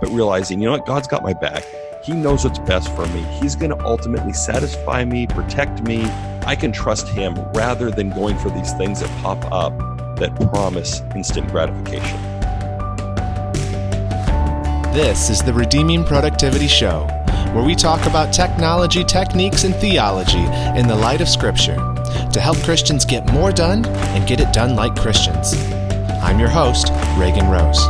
but realizing, you know what, God's got my back. He knows what's best for me. He's going to ultimately satisfy me, protect me. I can trust him rather than going for these things that pop up that promise instant gratification. This is the Redeeming Productivity Show, where we talk about technology, techniques, and theology in the light of Scripture to help Christians get more done and get it done like Christians. I'm your host, Reagan Rose.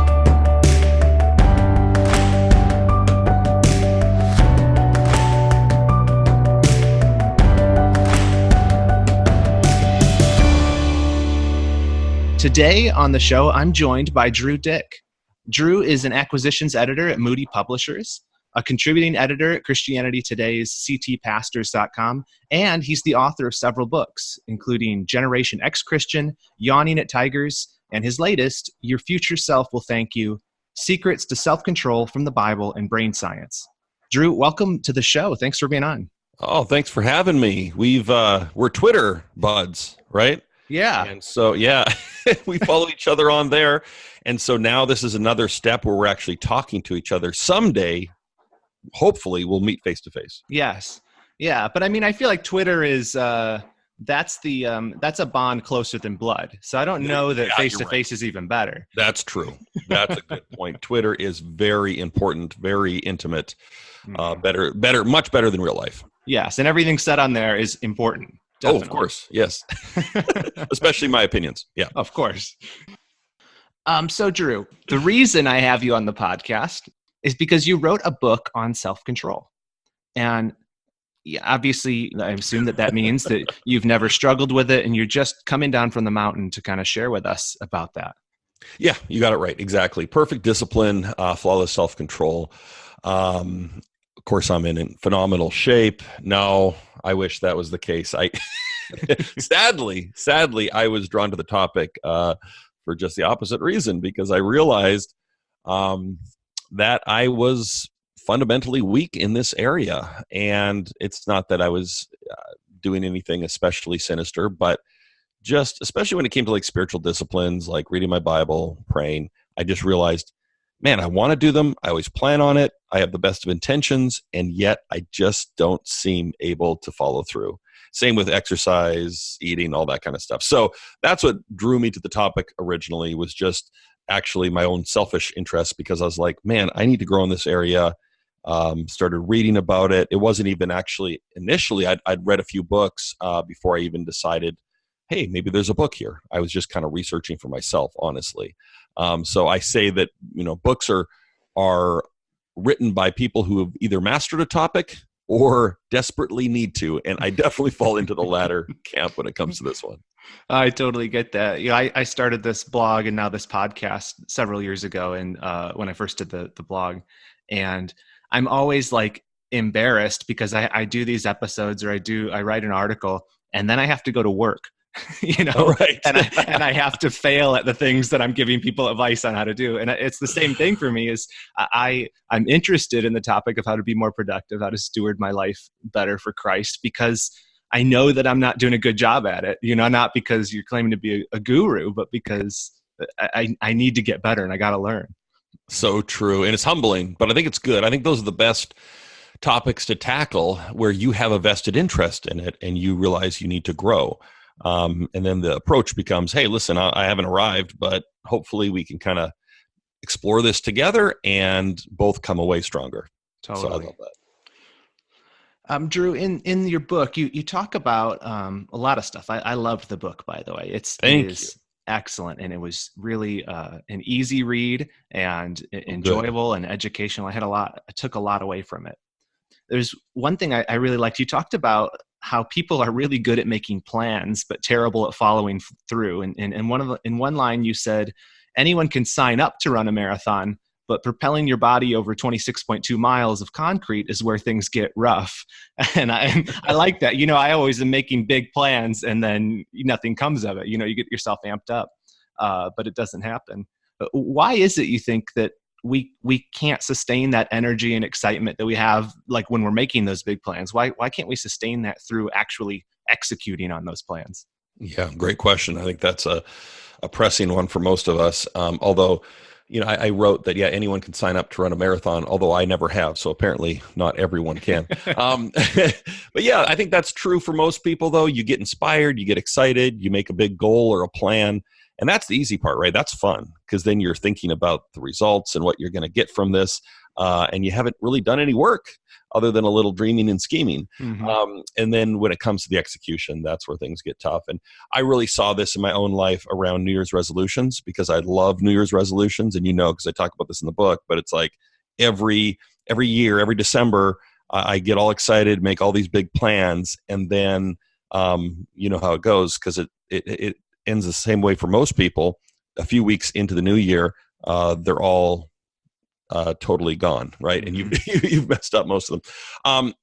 Today on the show, I'm joined by Drew Dyck. Drew is an acquisitions editor at Moody Publishers, a contributing editor at Christianity Today's ctpastors.com, and he's the author of several books, including Generation X Christian, Yawning at Tigers, and his latest, Your Future Self Will Thank You, Secrets to Self-Control from the Bible and Brain Science. Drew, welcome to the show. Thanks for being on. Oh, thanks for having me. We're Twitter buds, right? Yeah. And so, we follow each other on there. And so now this is another step where we're actually talking to each other. Someday, hopefully, we'll meet face to face. Yes. Yeah. But I mean, I feel like Twitter is, that's a bond closer than blood. So I don't know that face to face is even better. That's true. That's a good point. Twitter is very important, very intimate, better, much better than real life. Yes. And everything said on there is important. Definitely. Oh, of course. Yes. Especially my opinions. Yeah. Of course. So Drew, the reason I have you on the podcast is because you wrote a book on self-control. And obviously, I assume that means that you've never struggled with it and you're just coming down from the mountain to kind of share with us about that. Yeah, you got it right. Exactly. Perfect discipline, flawless self-control. Of course, I'm in phenomenal shape. No, I wish that was the case. Sadly, I was drawn to the topic for just the opposite reason, because I realized that I was fundamentally weak in this area. And it's not that I was doing anything especially sinister, but just especially when it came to like spiritual disciplines, like reading my Bible, praying, I just realized, man, I want to do them. I always plan on it. I have the best of intentions, and yet I just don't seem able to follow through. Same with exercise, eating, all that kind of stuff. So that's what drew me to the topic originally, was just actually my own selfish interest, because I was like, man, I need to grow in this area. Started reading about it. It wasn't even actually initially, I'd read a few books before I even decided, hey, maybe there's a book here. I was just kind of researching for myself, honestly. So I say that, books are written by people who have either mastered a topic or desperately need to. And I definitely fall into the latter camp when it comes to this one. I totally get that. I started this blog and now this podcast several years ago, and when I first did the blog, and I'm always like embarrassed because I do these episodes, or I write an article, and then I have to go to work. Right. and I have to fail at the things that I'm giving people advice on how to do. And it's the same thing for me. Is I'm interested in the topic of how to be more productive, how to steward my life better for Christ, because I know that I'm not doing a good job at it, not because you're claiming to be a guru, but because I need to get better and I got to learn. So true. And it's humbling, but I think it's good. I think those are the best topics to tackle, where you have a vested interest in it and you realize you need to grow. And then the approach becomes, hey, listen, I haven't arrived, but hopefully we can kind of explore this together and both come away stronger. Totally. So I love that. Drew, in your book, you talk about a lot of stuff. I loved the book, by the way. It is excellent, and it was really an easy read and enjoyable and educational. I took a lot away from it. There's one thing I really liked. You talked about how people are really good at making plans, but terrible at following through. And in one line, you said, anyone can sign up to run a marathon, but propelling your body over 26.2 miles of concrete is where things get rough. And I like that. I always am making big plans and then nothing comes of it. You get yourself amped up, but it doesn't happen. But why is it you think that we can't sustain that energy and excitement that we have, like when we're making those big plans? Why can't we sustain that through actually executing on those plans? Yeah, great question. I think that's a pressing one for most of us. Although I wrote that, yeah, anyone can sign up to run a marathon, although I never have. So apparently not everyone can. But yeah, I think that's true for most people, though. You get inspired, you get excited, you make a big goal or a plan. And that's the easy part, right? That's fun because then you're thinking about the results and what you're going to get from this. And you haven't really done any work other than a little dreaming and scheming. Mm-hmm. And then when it comes to the execution, that's where things get tough. And I really saw this in my own life around New Year's resolutions because I love New Year's resolutions. And because I talk about this in the book, but it's like every year, every December, I get all excited, make all these big plans. And then you know how it goes because it ends the same way for most people. A few weeks into the new year, they're all totally gone, right? And you've messed up most of them.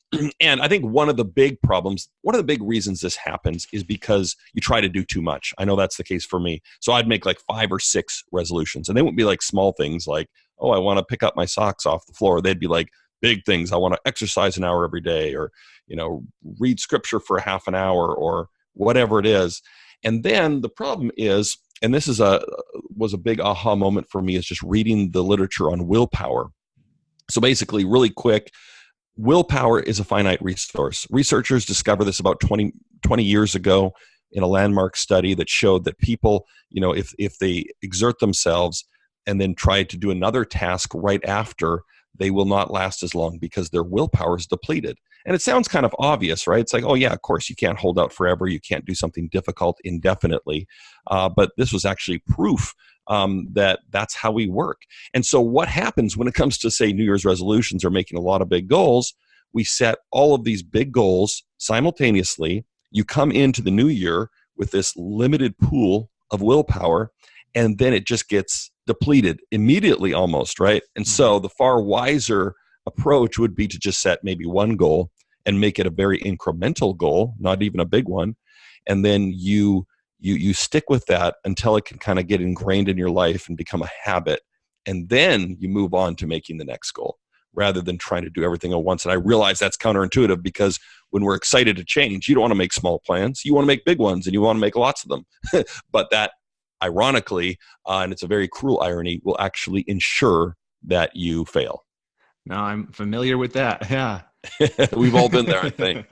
And I think one of the big problems, one of the big reasons this happens is because you try to do too much. I know that's the case for me. So I'd make like 5 or 6 resolutions, and they wouldn't be like small things like, oh, I want to pick up my socks off the floor. They'd be like big things. I want to exercise an hour every day, or read scripture for a half an hour, or whatever it is. And then the problem is, and this was a big aha moment for me, is just reading the literature on willpower. So basically, really quick, willpower is a finite resource. Researchers discovered this about 20 years ago in a landmark study that showed that people, if they exert themselves and then try to do another task right after, they will not last as long because their willpower is depleted. And it sounds kind of obvious, right? It's like, oh yeah, of course, you can't hold out forever. You can't do something difficult indefinitely. But this was actually proof that that's how we work. And so what happens when it comes to, say, New Year's resolutions or making a lot of big goals? We set all of these big goals simultaneously. You come into the new year with this limited pool of willpower, and then it just gets depleted immediately almost, right? And so the far wiser approach would be to just set maybe one goal and make it a very incremental goal, not even a big one. And then you stick with that until it can kind of get ingrained in your life and become a habit. And then you move on to making the next goal rather than trying to do everything at once. And I realize that's counterintuitive because when we're excited to change, you don't want to make small plans. You want to make big ones, and you want to make lots of them. But that, ironically, and it's a very cruel irony, will actually ensure that you fail. No, I'm familiar with that. Yeah. We've all been there, I think.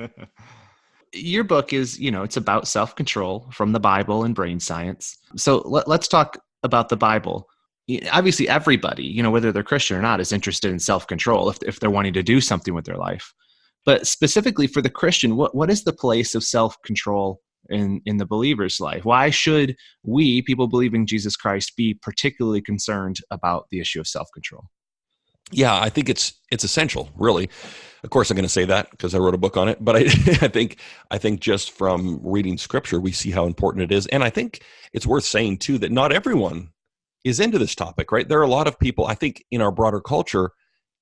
Your book is, it's about self-control from the Bible and brain science. So let's talk about the Bible. Obviously, everybody, whether they're Christian or not, is interested in self-control if they're wanting to do something with their life. But specifically for the Christian, what is the place of self-control in the believer's life? Why should we, people believing Jesus Christ, be particularly concerned about the issue of self-control? Yeah, I think it's essential, really. Of course, I'm going to say that because I wrote a book on it. But I think just from reading scripture, we see how important it is. And I think it's worth saying, too, that not everyone is into this topic, right? There are a lot of people, I think, in our broader culture,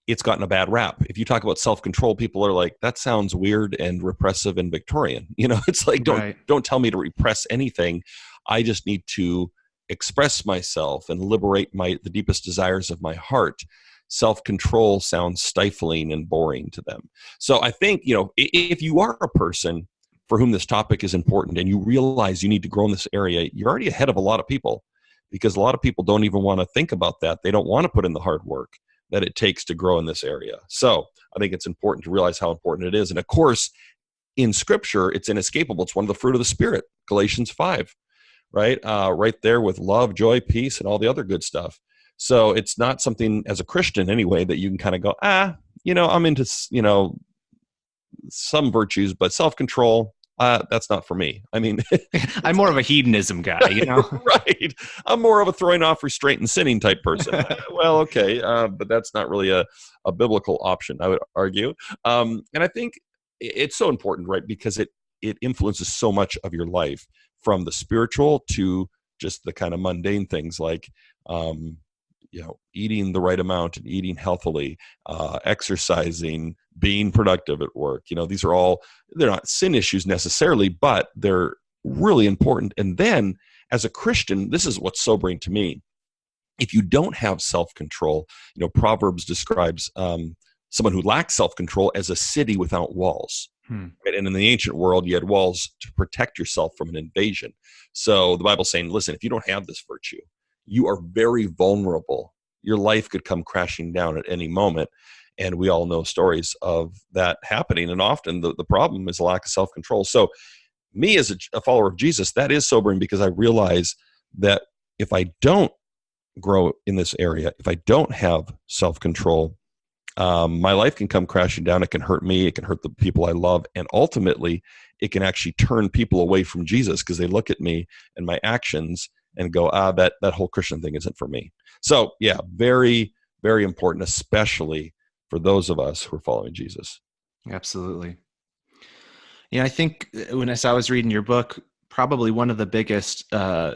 it's gotten a bad rap. If you talk about self-control, people are like, that sounds weird and repressive and Victorian. It's like, don't tell me to repress anything. I just need to express myself and liberate the deepest desires of my heart. Self-control sounds stifling and boring to them. So I think, if you are a person for whom this topic is important and you realize you need to grow in this area, you're already ahead of a lot of people, because a lot of people don't even want to think about that. They don't want to put in the hard work that it takes to grow in this area. So I think it's important to realize how important it is. And of course, in scripture, it's inescapable. It's one of the fruit of the Spirit, Galatians 5, right? Right there with love, joy, peace, and all the other good stuff. So it's not something, as a Christian anyway, that you can kind of go, I'm into, some virtues, but self-control, that's not for me. I mean, I'm more of a hedonism guy, Right. I'm more of a throwing off restraint and sinning type person. Well, okay. But that's not really a biblical option, I would argue. And I think it's so important, right? Because it influences so much of your life, from the spiritual to just the kind of mundane things like, eating the right amount and eating healthily, exercising, being productive at work. These are all, they're not sin issues necessarily, but they're really important. And then as a Christian, this is what's sobering to me. If you don't have self-control, Proverbs describes someone who lacks self-control as a city without walls. Right? And in the ancient world, you had walls to protect yourself from an invasion. So the Bible's saying, listen, if you don't have this virtue, you are very vulnerable your life could come crashing down at any moment. And we all know stories of that happening. And often the problem is a lack of self-control. So me as a follower of Jesus, that is sobering, because I realize that if I don't grow in this area, if I don't have self-control, my life can come crashing down. It can hurt me. It can hurt the people I love. And ultimately, it can actually turn people away from Jesus, because they look at me and my actions and go, that whole Christian thing isn't for me. So yeah, very, very important, especially for those of us who are following Jesus. Absolutely. I think as I was reading your book, probably one of the biggest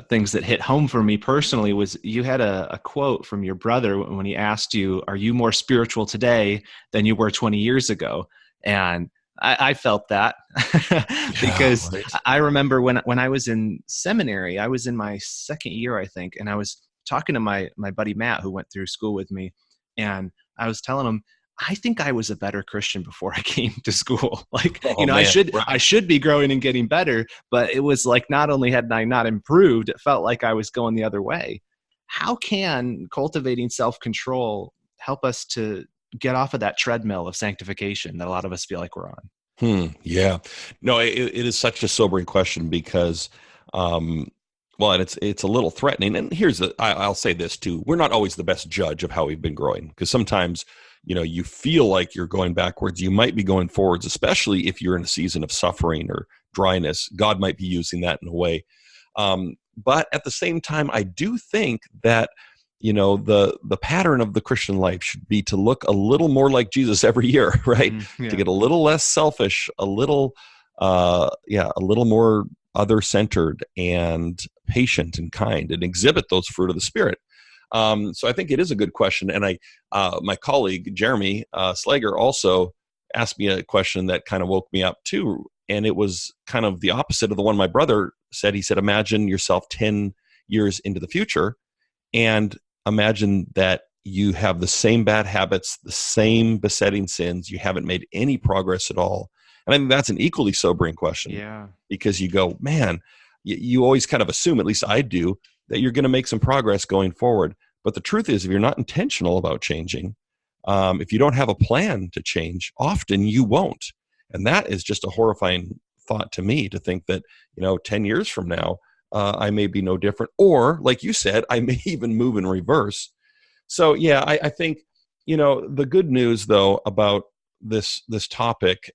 things that hit home for me personally was you had a quote from your brother when he asked you, "Are you more spiritual today than you were 20 years ago?" And I felt that because right. I remember when I was in seminary, I was in my second year, I think, and I was talking to my buddy Matt, who went through school with me, and I was telling him, I think I was a better Christian before I came to school. Man, I should be growing and getting better, but it was like, not only had I not improved, it felt like I was going the other way. How can cultivating self-control help us to get off of that treadmill of sanctification that a lot of us feel like we're on? Yeah. No, it is such a sobering question, because, and it's a little threatening. And I'll say this too: we're not always the best judge of how we've been growing, because sometimes, you feel like you're going backwards. You might be going forwards, especially if you're in a season of suffering or dryness. God might be using that in a way. But at the same time, I do think that, the pattern of the Christian life should be to look a little more like Jesus every year, right? Yeah. To get a little less selfish, a little more other-centered and patient and kind, and exhibit those fruit of the Spirit. So I think it is a good question. And my colleague, Jeremy Slager, also asked me a question that kind of woke me up too. And it was kind of the opposite of the one my brother said. He said, imagine yourself 10 years into the future, and imagine that you have the same bad habits, the same besetting sins. You haven't made any progress at all. And I think that's an equally sobering question. Yeah. Because you go, man, you always kind of assume, at least I do, that you're going to make some progress going forward. But the truth is, if you're not intentional about changing, if you don't have a plan to change, often you won't. And that is just a horrifying thought to me, to think that, 10 years from now, I may be no different. Or, like you said, I may even move in reverse. So, yeah, I think, the good news, though, about this topic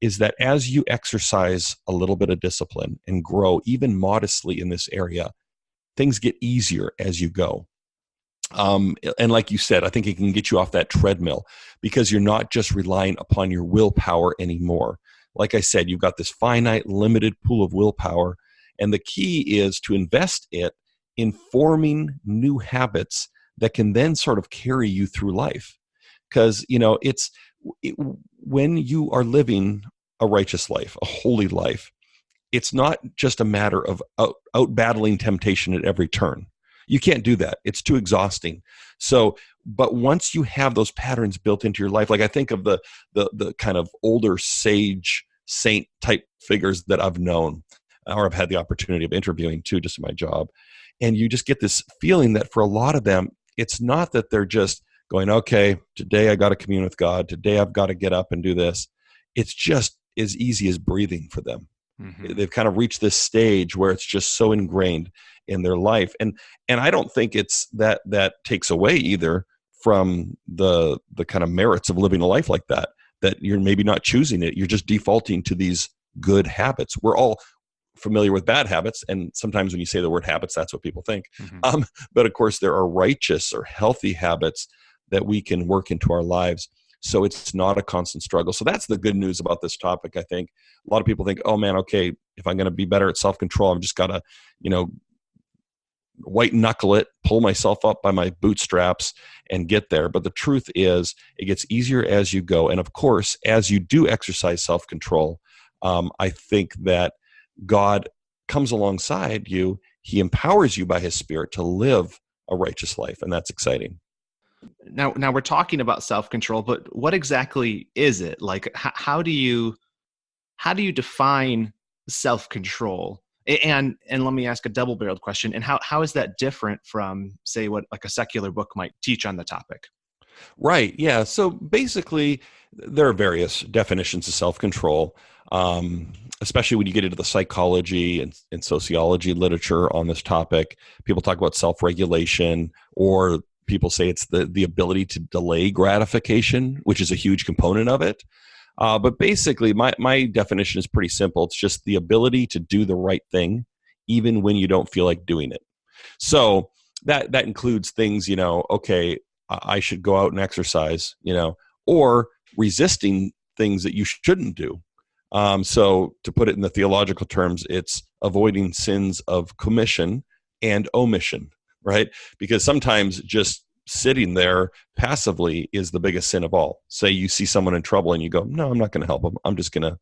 is that as you exercise a little bit of discipline and grow, even modestly in this area, things get easier as you go. And like you said, I think it can get you off that treadmill, because you're not just relying upon your willpower anymore. Like I said, you've got this finite, limited pool of willpower, and the key is to invest it in forming new habits that can then sort of carry you through life. Because, when you are living a righteous life, a holy life, it's not just a matter of out battling temptation at every turn. You can't do that. It's too exhausting. So, but once you have those patterns built into your life, like I think of the kind of older sage saint type figures that I've known, or I've had the opportunity of interviewing too, just in my job. And you just get this feeling that for a lot of them, it's not that they're just going, okay, today I got to commune with God. Today I've got to get up and do this. It's just as easy as breathing for them. Mm-hmm. They've kind of reached this stage where it's just so ingrained in their life. And I don't think it's that takes away either from the kind of merits of living a life like that you're maybe not choosing it. You're just defaulting to these good habits. We're all familiar with bad habits. And sometimes when you say the word habits, that's what people think. Mm-hmm. But of course, there are righteous or healthy habits that we can work into our lives. So it's not a constant struggle. So that's the good news about this topic, I think. A lot of people think, oh man, okay, if I'm going to be better at self-control, I've just got to, white knuckle it, pull myself up by my bootstraps and get there. But the truth is, it gets easier as you go. And of course, as you do exercise self-control, I think that God comes alongside you. He empowers you by his Spirit to live a righteous life. And that's exciting. Now we're talking about self-control, but what exactly is it? Like, how do you define self-control? And let me ask a double-barreled question. And how is that different from, say, what like a secular book might teach on the topic? Right. Yeah. So basically, there are various definitions of self-control, especially when you get into the psychology and sociology literature on this topic. People talk about self-regulation, or people say it's the ability to delay gratification, which is a huge component of it. But basically, my definition is pretty simple. It's just the ability to do the right thing, even when you don't feel like doing it. So that includes things, okay, I should go out and exercise, or resisting things that you shouldn't do. So to put it in the theological terms, it's avoiding sins of commission and omission, right? Because sometimes just sitting there passively is the biggest sin of all. Say you see someone in trouble and you go, no, I'm not going to help them. I'm just going to,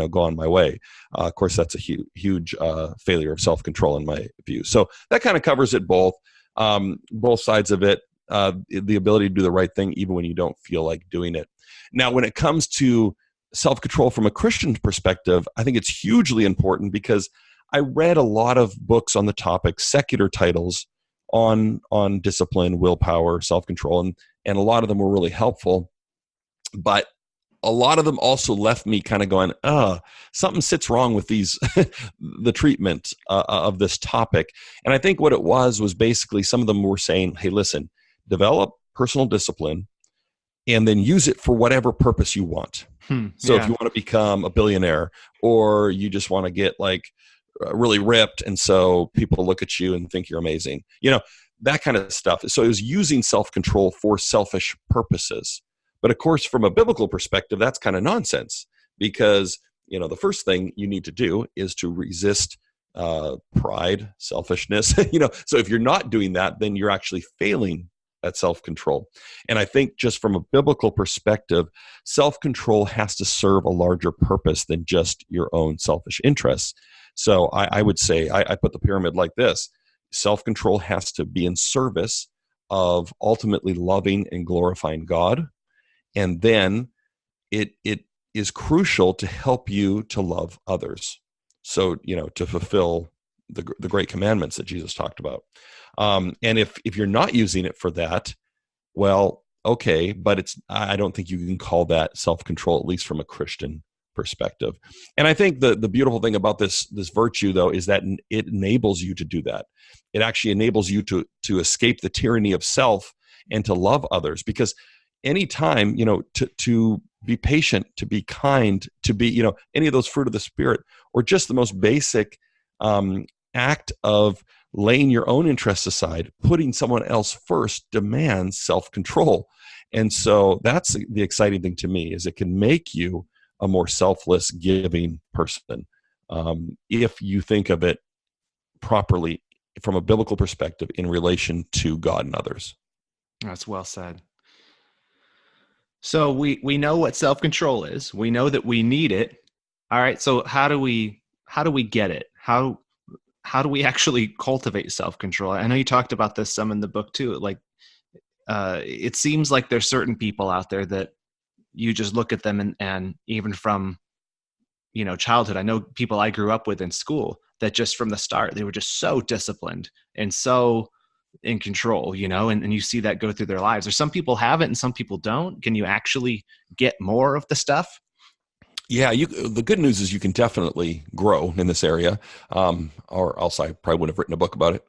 go on my way. Of course, that's a huge failure of self-control in my view. So that kind of covers it both sides of it. The ability to do the right thing even when you don't feel like doing it. Now, when it comes to self-control from a Christian perspective, I think it's hugely important because I read a lot of books on the topic, secular titles on discipline, willpower, self-control, and a lot of them were really helpful. But a lot of them also left me kind of going, something sits wrong with these, the treatment of this topic. And I think what it was basically some of them were saying, hey, listen, develop personal discipline and then use it for whatever purpose you want. So if you want to become a billionaire, or you just want to get really ripped, and so people look at you and think you're amazing, that kind of stuff. So it was using self-control for selfish purposes. But of course, from a biblical perspective, that's kind of nonsense, because, the first thing you need to do is to resist pride, selfishness, so if you're not doing that, then you're actually failing at self-control. And I think just from a biblical perspective, self-control has to serve a larger purpose than just your own selfish interests. So I would say, I put the pyramid like this: self-control has to be in service of ultimately loving and glorifying God. And then it is crucial to help you to love others. So, to fulfill the great commandments that Jesus talked about. And if you're not using it for that, well, okay, but I don't think you can call that self-control, at least from a Christian perspective. And I think the beautiful thing about this virtue, though, is that it enables you to do that. It actually enables you to escape the tyranny of self and to love others. Because anytime, to be patient, to be kind, to be, any of those fruit of the Spirit, or just the most basic act of laying your own interests aside, putting someone else first, demands self-control. And so that's the exciting thing to me, is it can make you a more selfless, giving person, if you think of it properly from a biblical perspective in relation to God and others. That's well said. So we know what self-control is. We know that we need it. All right. So how do we get it? How do we actually cultivate self-control? I know you talked about this some in the book too. It seems like there's certain people out there that you just look at them and even from, childhood, I know people I grew up with in school that just from the start, they were just so disciplined and so in control, and you see that go through their lives. Or some people have it and some people don't. Can you actually get more of the stuff? Yeah, the good news is you can definitely grow in this area, or else I probably wouldn't have written a book about it.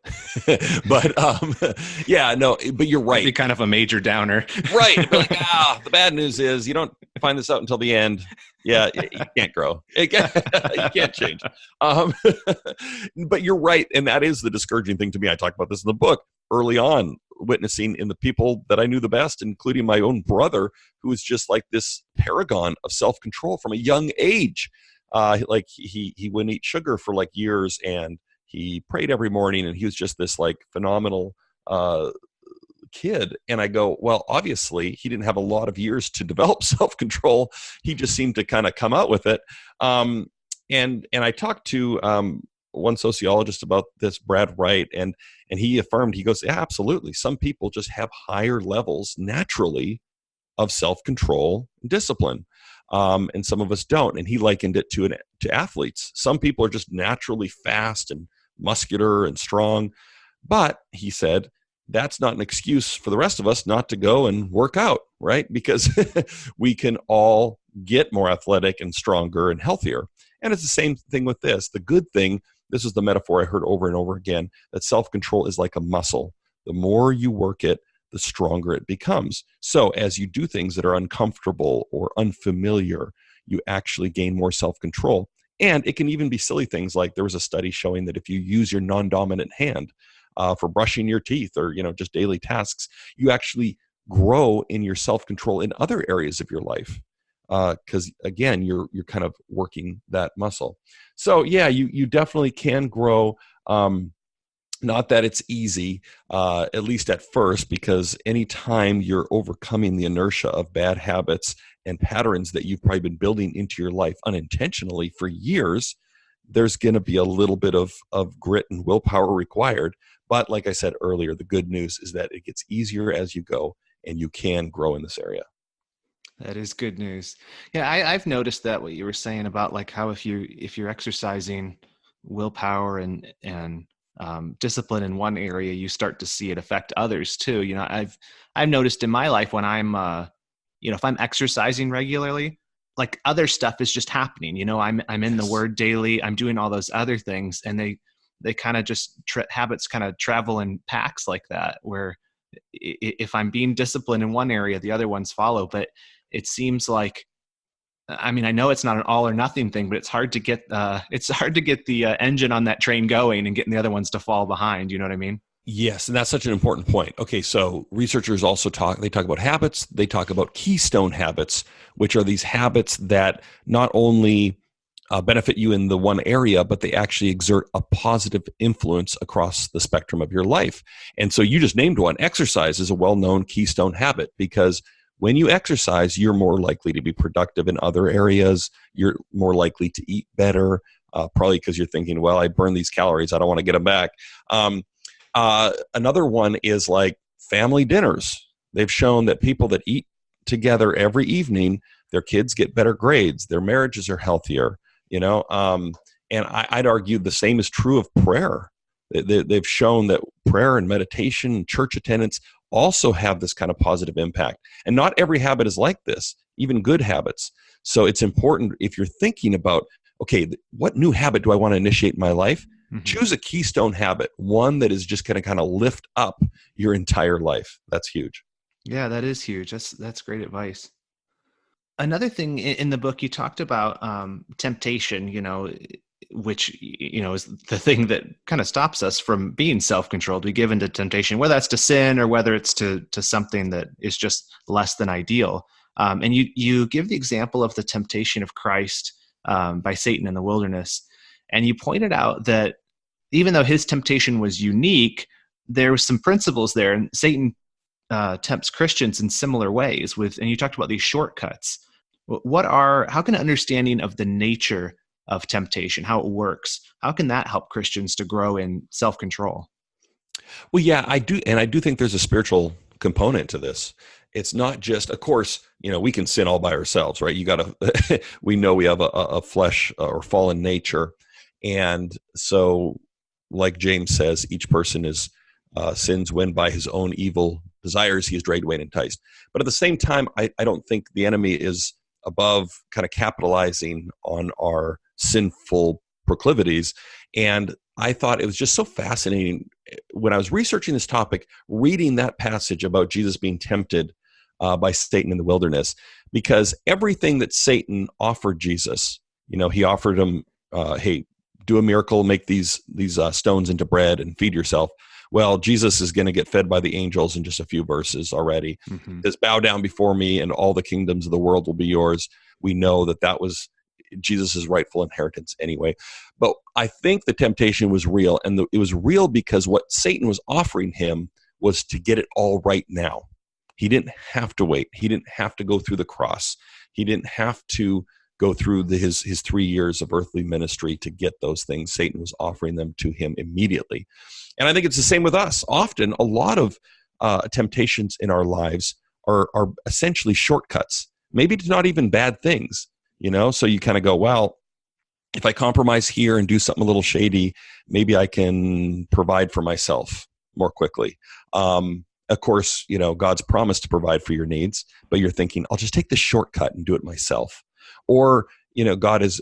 But but you're right. That'd be kind of a major downer. Right. The bad news is you don't find this out until the end. Yeah, you can't grow. You can't change. But you're right, and that is the discouraging thing to me. I talk about this in the book early on, witnessing in the people that I knew the best, including my own brother, who was just like this paragon of self-control from a young age. He wouldn't eat sugar for years, and he prayed every morning, and he was just this phenomenal kid. And I go, well, obviously he didn't have a lot of years to develop self-control. He just seemed to kind of come out with it. And I talked to one sociologist about this, Brad Wright, and he affirmed, he goes, yeah, absolutely. Some people just have higher levels naturally of self-control and discipline. and some of us don't. And he likened it to athletes. Some people are just naturally fast and muscular and strong. But he said, that's not an excuse for the rest of us not to go and work out, right? Because we can all get more athletic and stronger and healthier. And it's the same thing with this. The good thing, this is the metaphor I heard over and over again, that self-control is like a muscle. The more you work it, the stronger it becomes. So as you do things that are uncomfortable or unfamiliar, you actually gain more self-control. And it can even be silly things like there was a study showing that if you use your non-dominant hand for brushing your teeth or just daily tasks, you actually grow in your self-control in other areas of your life. Because again, you're kind of working that muscle. So yeah, you definitely can grow. Not that it's easy, at least at first, because anytime you're overcoming the inertia of bad habits and patterns that you've probably been building into your life unintentionally for years, there's going to be a little bit of grit and willpower required. But like I said earlier, the good news is that it gets easier as you go, and you can grow in this area. That is good news. Yeah, I've noticed that what you were saying about like how if you're exercising willpower and discipline in one area, you start to see it affect others too. I've noticed in my life when I'm if I'm exercising regularly, like other stuff is just happening. I'm in the Word daily. I'm doing all those other things, and they kind of just habits kind of travel in packs like that. Where if I'm being disciplined in one area, the other ones follow. But it seems like, I know it's not an all or nothing thing, but it's hard to get the engine on that train going and getting the other ones to fall behind. You know what I mean? Yes, and that's such an important point. Okay, so researchers also talk about habits. They talk about keystone habits, which are these habits that not only benefit you in the one area, but they actually exert a positive influence across the spectrum of your life. And so you just named one. Exercise is a well-known keystone habit because when you exercise, you're more likely to be productive in other areas. You're more likely to eat better, probably because you're thinking, well, I burned these calories. I don't want to get them back. Another one is like family dinners. They've shown that people that eat together every evening, their kids get better grades. Their marriages are healthier, and I'd argue the same is true of prayer. They've shown that prayer and meditation and church attendance also have this kind of positive impact. And not every habit is like this, even good habits. So it's important if you're thinking about, okay, what new habit do I want to initiate in my life? Mm-hmm. Choose a keystone habit, one that is just going to kind of lift up your entire life. That's huge. Yeah, that is huge. That's great advice. Another thing in the book, you talked about temptation, which, is the thing that kind of stops us from being self-controlled. We give into temptation, whether that's to sin or whether it's to something that is just less than ideal. And you give the example of the temptation of Christ by Satan in the wilderness. And you pointed out that even though his temptation was unique, there were some principles there. And Satan tempts Christians in similar ways and you talked about these shortcuts. How can an understanding of the nature of temptation, how it works, how can that help Christians to grow in self-control? Well, yeah, I do. And I do think there's a spiritual component to this. It's not just, of course, we can sin all by ourselves, right? We know we have a flesh or fallen nature. And so, like James says, each person sins when by his own evil desires he is dragged away and enticed. But at the same time, I don't think the enemy is above kind of capitalizing on our sinful proclivities. And I thought it was just so fascinating when I was researching this topic, reading that passage about Jesus being tempted by Satan in the wilderness, because everything that Satan offered Jesus, he offered him, hey, do a miracle, make these stones into bread and feed yourself. Well, Jesus is going to get fed by the angels in just a few verses already. Mm-hmm. Just bow down before me and all the kingdoms of the world will be yours. We know that was Jesus' rightful inheritance anyway. But I think the temptation was real. And it was real because what Satan was offering him was to get it all right now. He didn't have to wait. He didn't have to go through the cross. He didn't have to go through his 3 years of earthly ministry to get those things. Satan was offering them to him immediately. And I think it's the same with us. Often, a lot of temptations in our lives are essentially shortcuts. maybe it's not even bad things, so you kind of go, well, if I compromise here and do something a little shady, maybe I can provide for myself more quickly. Of course, God's promised to provide for your needs, but you're thinking, I'll just take the shortcut and do it myself. Or, God has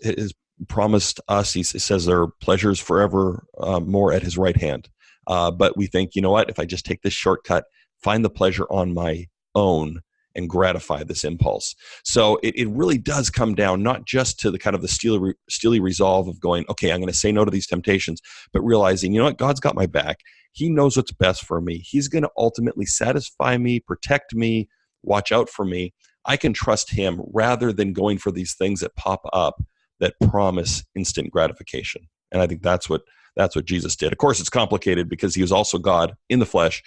promised us, he says there are pleasures forever more at his right hand. But we think, you know what, if I just take this shortcut, find the pleasure on my own and gratify this impulse. So it really does come down not just to the kind of the steely resolve of going, okay, I'm going to say no to these temptations, but realizing, you know what, God's got my back. He knows what's best for me. He's going to ultimately satisfy me, protect me, watch out for me. I can trust him rather than going for these things that pop up that promise instant gratification. And I think that's what Jesus did. Of course, it's complicated because he was also God in the flesh,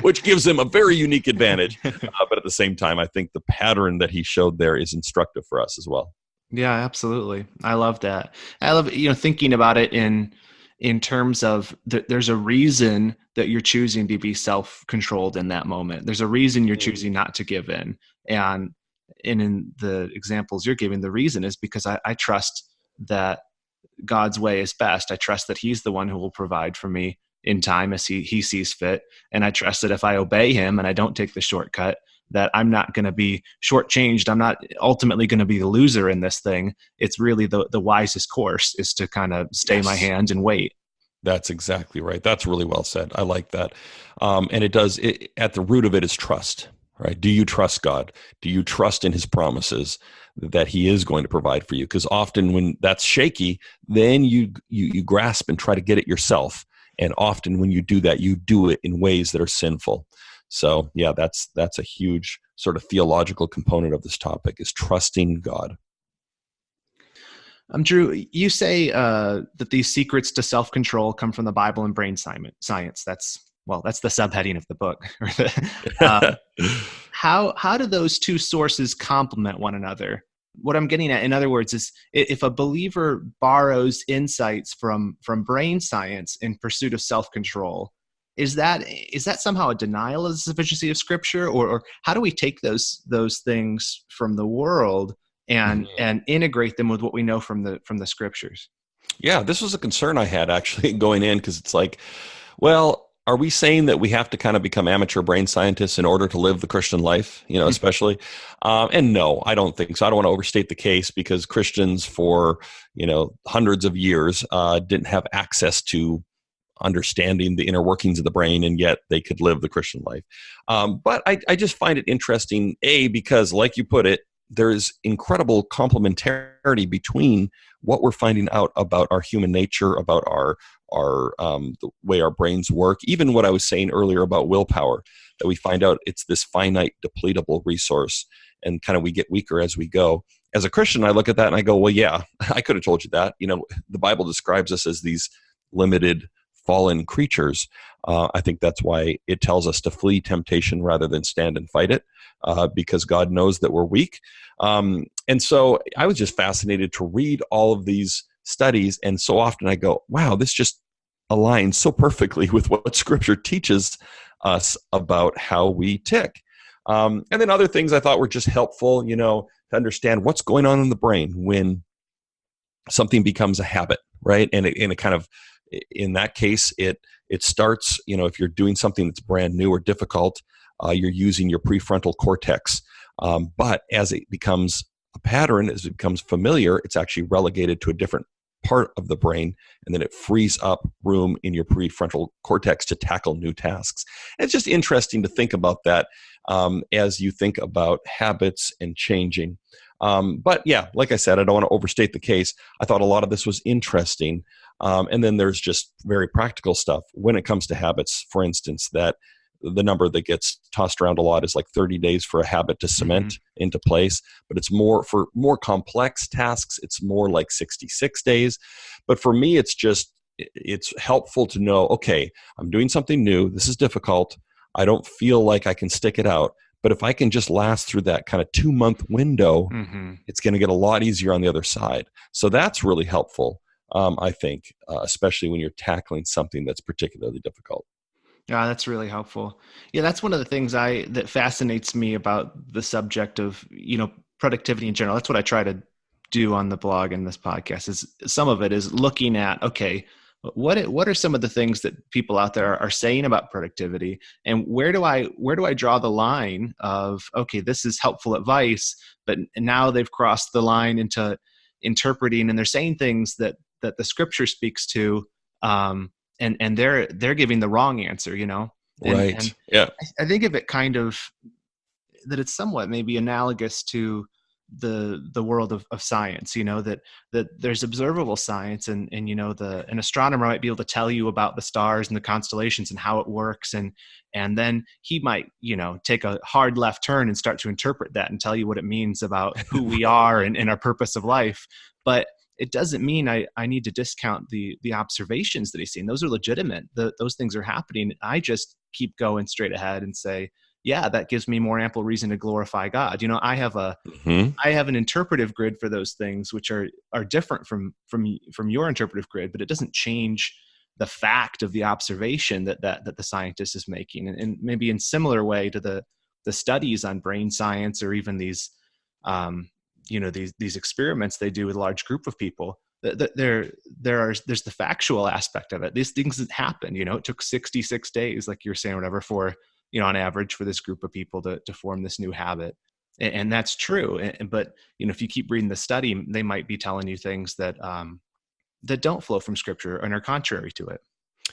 which gives him a very unique advantage. But at the same time, I think the pattern that he showed there is instructive for us as well. Yeah, absolutely. I love that. I love, thinking about it in terms of there's a reason that you're choosing to be self-controlled in that moment. There's a reason you're choosing not to give in. And in the examples you're giving, the reason is because I trust that God's way is best. I trust that he's the one who will provide for me in time as he sees fit. And I trust that if I obey him and I don't take the shortcut, that I'm not going to be shortchanged. I'm not ultimately going to be the loser in this thing. It's really the wisest course is to kind of stay my hand and wait. That's exactly right. That's really well said. I like that. And at the root of it is trust, right? Do you trust God? Do you trust in his promises that he is going to provide for you? Because often when that's shaky, then you grasp and try to get it yourself. And often when you do that, you do it in ways that are sinful. So yeah, that's a huge sort of theological component of this topic is trusting God. Drew, you say that these secrets to self-control come from the Bible and brain science. That's the subheading of the book. How do those two sources complement one another? What I'm getting at, in other words, is if a believer borrows insights from brain science in pursuit of self-control, is that somehow a denial of the sufficiency of Scripture, or how do we take those things from the world and integrate them with what we know from the Scriptures? Yeah, this was a concern I had actually going in, because it's like, well, are we saying that we have to kind of become amateur brain scientists in order to live the Christian life, especially? And no, I don't think so. I don't want to overstate the case, because Christians for, hundreds of years didn't have access to understanding the inner workings of the brain, and yet they could live the Christian life. But I just find it interesting, because like you put it, there's incredible complementarity between what we're finding out about our human nature, about our the way our brains work, even what I was saying earlier about willpower, that we find out it's this finite, depletable resource, and kind of we get weaker as we go. As a Christian, I look at that and I go, well, yeah, I could have told you that. The Bible describes us as these limited, fallen creatures. I think that's why it tells us to flee temptation rather than stand and fight it, because God knows that we're weak. And so I was just fascinated to read all of these studies, and so often I go, wow, this just aligns so perfectly with what Scripture teaches us about how we tick. And then other things I thought were just helpful, to understand what's going on in the brain when something becomes a habit, right? And it kind of, in that case, it starts, if you're doing something that's brand new or difficult, you're using your prefrontal cortex. But as it becomes a pattern, as it becomes familiar, it's actually relegated to a different part of the brain, and then it frees up room in your prefrontal cortex to tackle new tasks. And it's just interesting to think about that as you think about habits and changing. But yeah, like I said, I don't want to overstate the case. I thought a lot of this was interesting. And then there's just very practical stuff when it comes to habits. For instance, that the number that gets tossed around a lot is like 30 days for a habit to cement into place. But it's more for more complex tasks. It's more like 66 days. But for me, it's helpful to know, okay, I'm doing something new. This is difficult. I don't feel like I can stick it out. But if I can just last through that kind of 2-month window, it's going to get a lot easier on the other side. So that's really helpful, I think, especially when you're tackling something that's particularly difficult. Yeah, that's really helpful. Yeah, that's one of the things that fascinates me about the subject of, productivity in general. That's what I try to do on the blog and this podcast. Is some of it is looking at, okay, what are some of the things that people out there are saying about productivity, and where do I draw the line of, okay, this is helpful advice, but now they've crossed the line into interpreting, and they're saying things that the scripture speaks to, and they're giving the wrong answer, Right. And Yeah. I think of it kind of that it's somewhat maybe analogous to the world of science, that there's observable science, and an astronomer might be able to tell you about the stars and the constellations and how it works, and then he might take a hard left turn and start to interpret that and tell you what it means about who we are and our purpose of life. But it doesn't mean I need to discount the observations that he's seen. Those are legitimate. Those things are happening. I just keep going straight ahead and say, yeah, that gives me more ample reason to glorify God. I have I have an interpretive grid for those things, which are different from your interpretive grid, but it doesn't change the fact of the observation that the scientist is making. And maybe in similar way to the studies on brain science, or even these these experiments they do with a large group of people, there's the factual aspect of it. These things that happen, it took 66 days, like you're saying, whatever, for, on average, for this group of people to form this new habit. And that's true. But, if you keep reading the study, they might be telling you things that don't flow from scripture and are contrary to it.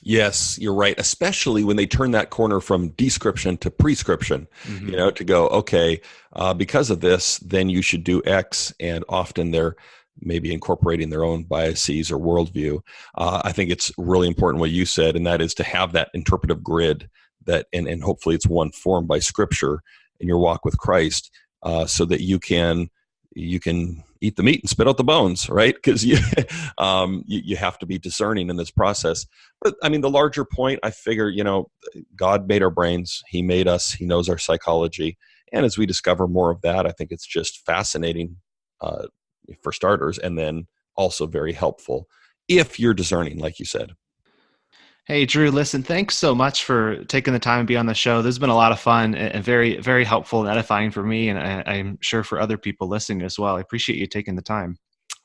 Yes, you're right. Especially when they turn that corner from description to prescription, to go, okay, because of this, then you should do X. And often they're maybe incorporating their own biases or worldview. I think it's really important what you said, and that is to have that interpretive grid that, and hopefully it's one formed by scripture in your walk with Christ, so that you can eat the meat and spit out the bones, right? Because you have to be discerning in this process. But I mean, the larger point, I figure, God made our brains. He made us. He knows our psychology. And as we discover more of that, I think it's just fascinating, for starters, and then also very helpful if you're discerning, like you said. Hey, Drew, listen, thanks so much for taking the time to be on the show. This has been a lot of fun and very, very helpful and edifying for me, and I'm sure for other people listening as well. I appreciate you taking the time.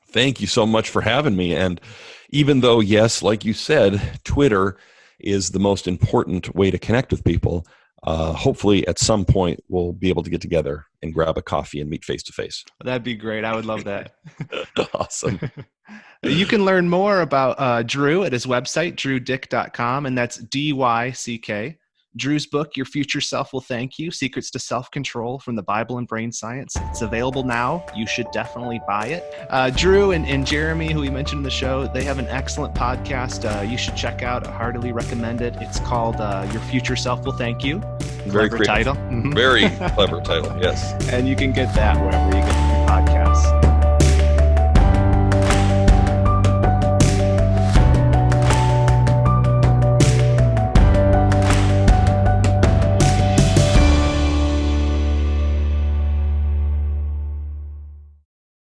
Thank you so much for having me. And even though, yes, like you said, Twitter is the most important way to connect with people, hopefully at some point we'll be able to get together and grab a coffee and meet face to face. That'd be great. I would love that. Awesome. You can learn more about Drew at his website, drewdyck.com, and that's DYCK. Drew's book, Your Future Self Will Thank You, Secrets to Self-Control from the Bible and Brain Science. It's available now. You should definitely buy it. Drew and Jeremy, who we mentioned in the show, they have an excellent podcast you should check out. I heartily recommend it. It's called Your Future Self Will Thank You. Very clever title. Very clever title, yes. And you can get that wherever you get your podcasts.